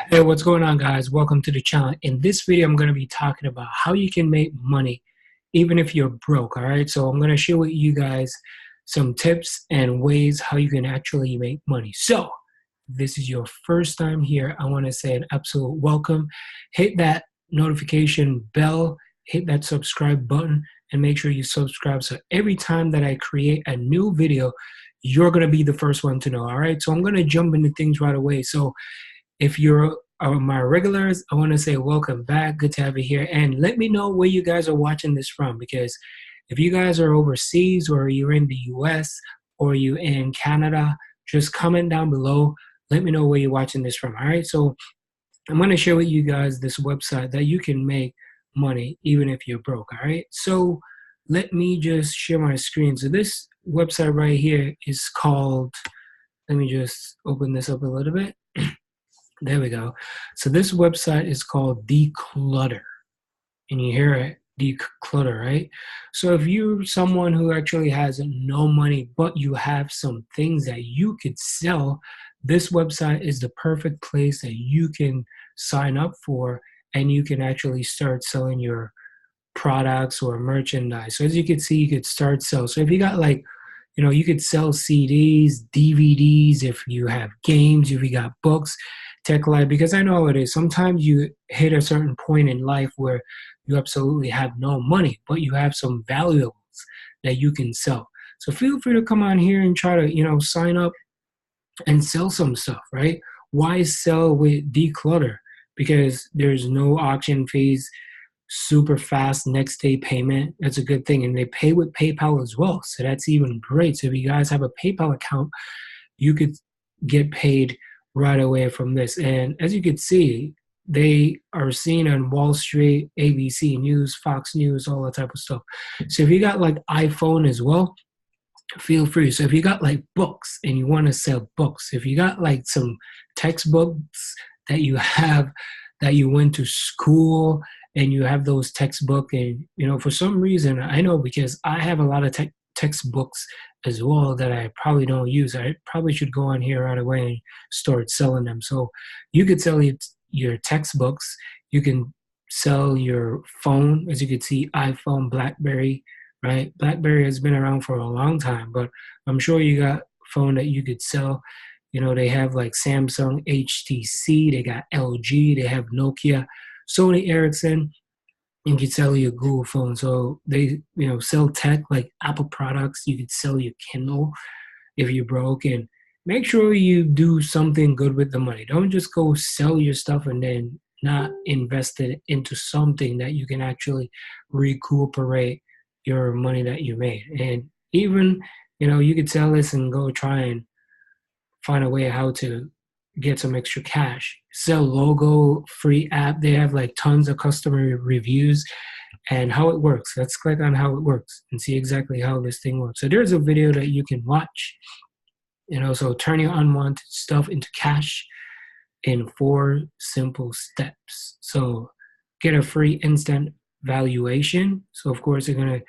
Hey, what's going on, guys? Welcome to the channel. In this video, I'm going to be talking about how you can make money even if you're broke. All right, so I'm going to share with you guys some tips and ways how you can actually make money. So, if this is your first time here, I want to say an absolute welcome. Hit that notification bell, hit that subscribe button, and make sure you subscribe so every time that I create a new video, you're going to be the first one to know. All right, so I'm going to jump into things right away. So, if you're my regulars, I want to say welcome back. Good to have you here. And let me know where you guys are watching this from, because if you guys are overseas or you're in the US or you in Canada, just comment down below. Let me know where you're watching this from. All right. So I'm going to share with you guys this website that you can make money even if you're broke. All right. So let me just share my screen. So this website right here is called, let me just open this up a little bit. There we go. So this website is called Decluttr, and you hear it, Decluttr, right? So if you're someone who actually has no money, but you have some things that you could sell, this website is the perfect place that you can sign up for, and you can actually start selling your products or merchandise. So as you can see, you could start sell. So if you got like, you could sell CDs, DVDs, if you have games, if you got books, tech life, because I know how it is. Sometimes you hit a certain point in life where you absolutely have no money, but you have some valuables that you can sell. So feel free to come on here and try to, sign up and sell some stuff, right? Why sell with Decluttr? Because there's no auction fees, super fast next day payment. That's a good thing. And they pay with PayPal as well. So that's even great. So if you guys have a PayPal account, you could get paid right away from this. And as you can see, they are seen on Wall Street, ABC News, Fox News, all that type of stuff. So if you got like iPhone as well, feel free. So if you got like books and you want to sell books, if you got like some textbooks that you have that you went to school and you have those textbook, and for some reason, I know because I have a lot of textbooks as well that I probably don't use. I probably should go on here right away and start selling them. So you could sell your textbooks. You can sell your phone. As you can see, iPhone, BlackBerry, right? BlackBerry has been around for a long time, but I'm sure you got phone that you could sell. They have like Samsung, HTC, they got LG, they have Nokia, Sony Ericsson. You could sell your Google phone. So they, sell tech like Apple products. You could sell your Kindle if you're broke, and make sure you do something good with the money. Don't just go sell your stuff and then not invest it into something that you can actually recuperate your money that you made. And even, you could sell this and go try and find a way how to get some extra cash. Sell logo, free app. They have like tons of customer reviews and how it works. Let's click on how it works and see exactly how this thing works. So there's a video that you can watch. So turn your unwanted stuff into cash in 4 simple steps. So get a free instant valuation. So of course you're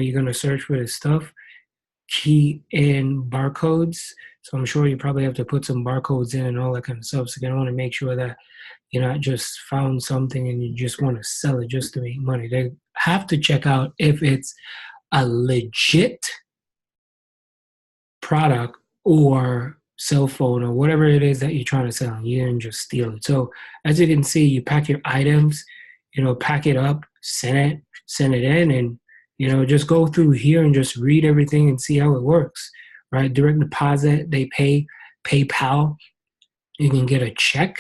gonna search for this stuff. Key in barcodes. So I'm sure you probably have to put some barcodes in and all that kind of stuff. So you want to make sure that you're not just found something and you just want to sell it just to make money. They have to check out if it's a legit product or cell phone or whatever it is that you're trying to sell. You didn't just steal it. So as you can see, you pack your items, pack it up, send it in, and just go through here and just read everything and see how it works, right? Direct deposit, they pay PayPal. You can get a check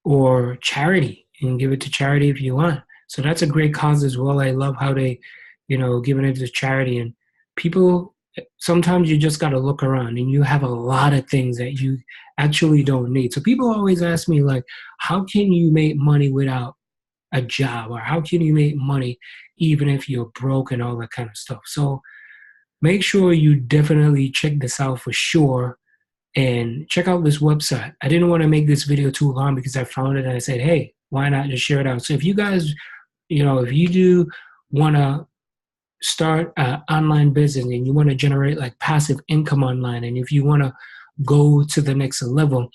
or charity. You can give it to charity if you want. So that's a great cause as well. I love how they, giving it to charity. And people, sometimes you just got to look around and you have a lot of things that you actually don't need. So people always ask me like, how can you make money without a job, or how can you make money even if you're broke and all that kind of stuff? So make sure you definitely check this out for sure, and check out this website. I didn't want to make this video too long because I found it and I said, hey, why not just share it out? So if you guys, if you do want to start an online business and you want to generate like passive income online, and if you want to go to the next level,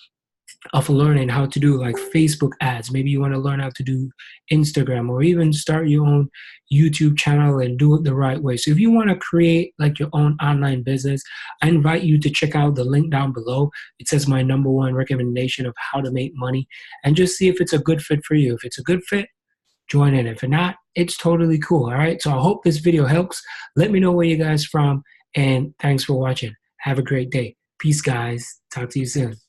of learning how to do like Facebook ads. Maybe you want to learn how to do Instagram, or even start your own YouTube channel and do it the right way. So if you want to create like your own online business, I invite you to check out the link down below. It says my #1 recommendation of how to make money, and just see if it's a good fit for you. If it's a good fit, join in. If not, it's totally cool. All right. So I hope this video helps. Let me know where you guys from, and thanks for watching. Have a great day. Peace, guys. Talk to you soon.